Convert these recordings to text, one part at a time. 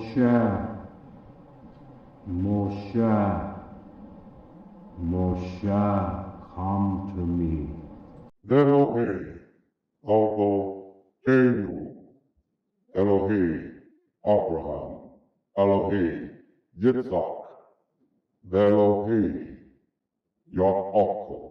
Moshe, Moshe, Moshe, come to me. Elohim, Elohim, Elohim, Abraham, Elohim, Yitzhak, Elohim, Yaakov.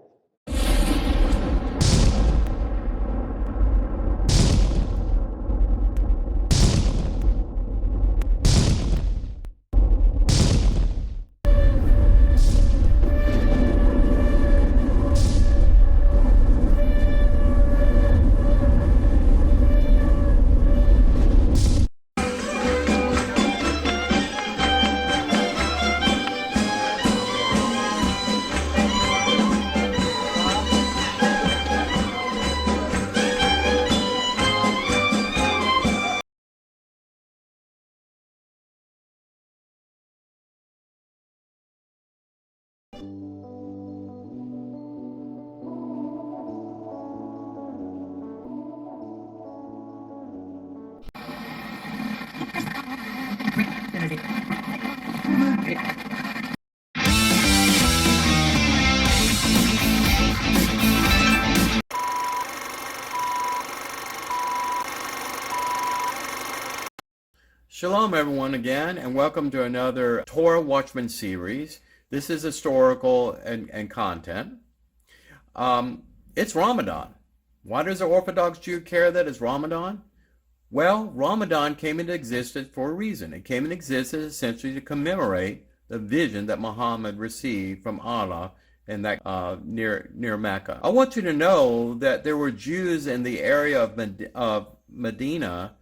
Shalom everyone again, and welcome to another Torah Watchman series. This is historical and content. It's Ramadan. Why does the Orthodox Jew care that it's Ramadan? Well, Ramadan came into existence for a reason. It came into existence essentially to commemorate the vision that Muhammad received from Allah in that near Mecca. I want you to know that there were Jews in the area of Medina.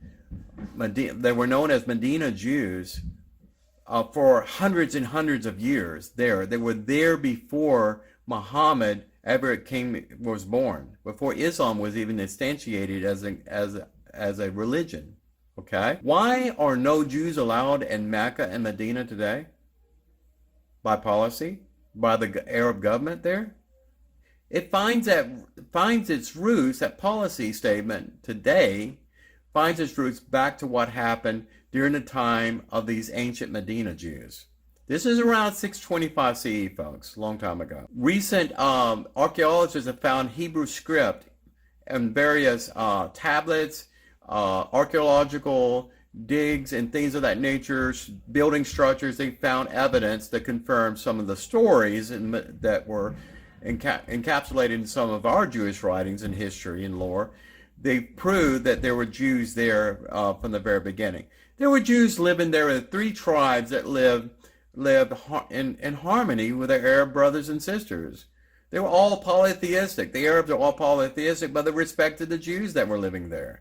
They were known as Medina Jews for hundreds and hundreds of years. They were there before Muhammad ever was born, before Islam was even instantiated as a religion. Okay, why are no Jews allowed in Mecca and Medina today? By policy, by the Arab government there. It finds its roots. That policy statement today finds its roots back to what happened during the time of these ancient Medina Jews. This is around 625 CE, folks, a long time ago. Recent archaeologists have found Hebrew script and various tablets, archaeological digs and things of that nature, building structures. They found evidence that confirmed some of the stories that were encapsulated in some of our Jewish writings and history and lore. They proved that there were Jews there from the very beginning. There were Jews living there in 3 tribes that lived in harmony with their Arab brothers and sisters. They were all polytheistic. The Arabs are all polytheistic, but they respected the Jews that were living there.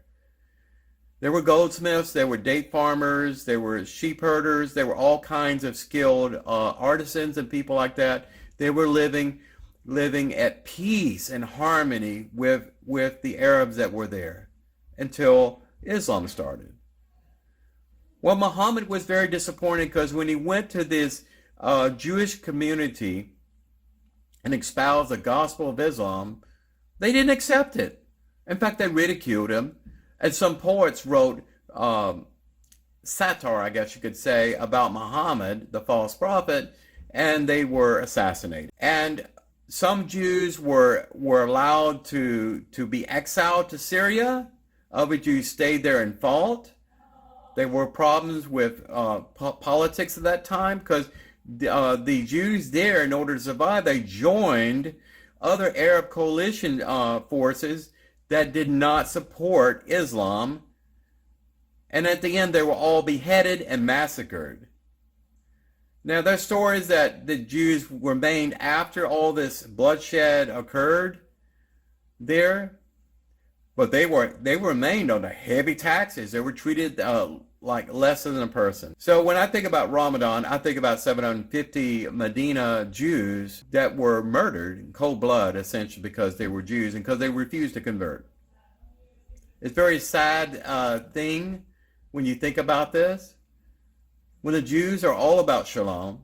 There were goldsmiths, there were date farmers, there were sheep herders, there were all kinds of skilled artisans and people like that. They were living at peace and harmony with the Arabs that were there until Islam started. Well, Muhammad was very disappointed because when he went to this Jewish community and espoused the gospel of Islam, they didn't accept it. In fact, they ridiculed him. And some poets wrote satire, I guess you could say, about Muhammad, the false prophet, and they were assassinated. And some Jews were allowed to be exiled to Syria. Other Jews stayed there and fought. There were problems with politics at that time because the Jews there, in order to survive, they joined other Arab coalition forces that did not support Islam. And at the end, they were all beheaded and massacred. Now, there's stories that the Jews remained after all this bloodshed occurred there, but they remained under heavy taxes. They were treated like less than a person. So when I think about Ramadan, I think about 750 Medina Jews that were murdered in cold blood, essentially because they were Jews and because they refused to convert. It's a very sad thing when you think about this. When the Jews are all about shalom,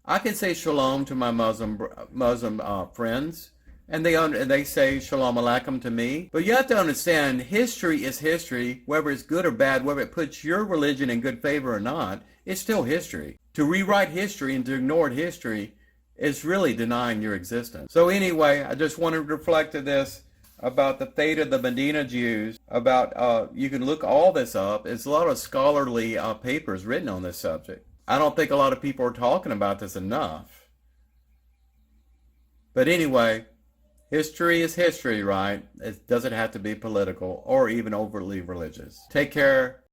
I can say shalom to my Muslim friends and they say shalom alaikum to me. But you have to understand, history is history, whether it's good or bad, whether it puts your religion in good favor or not, it's still history. To rewrite history and to ignore history is really denying your existence. So anyway, I just wanted to reflect to this about the fate of the Medina Jews, about, you can look all this up. It's a lot of scholarly papers written on this subject. I don't think a lot of people are talking about this enough. But anyway, history is history, right? It doesn't have to be political or even overtly religious. Take care.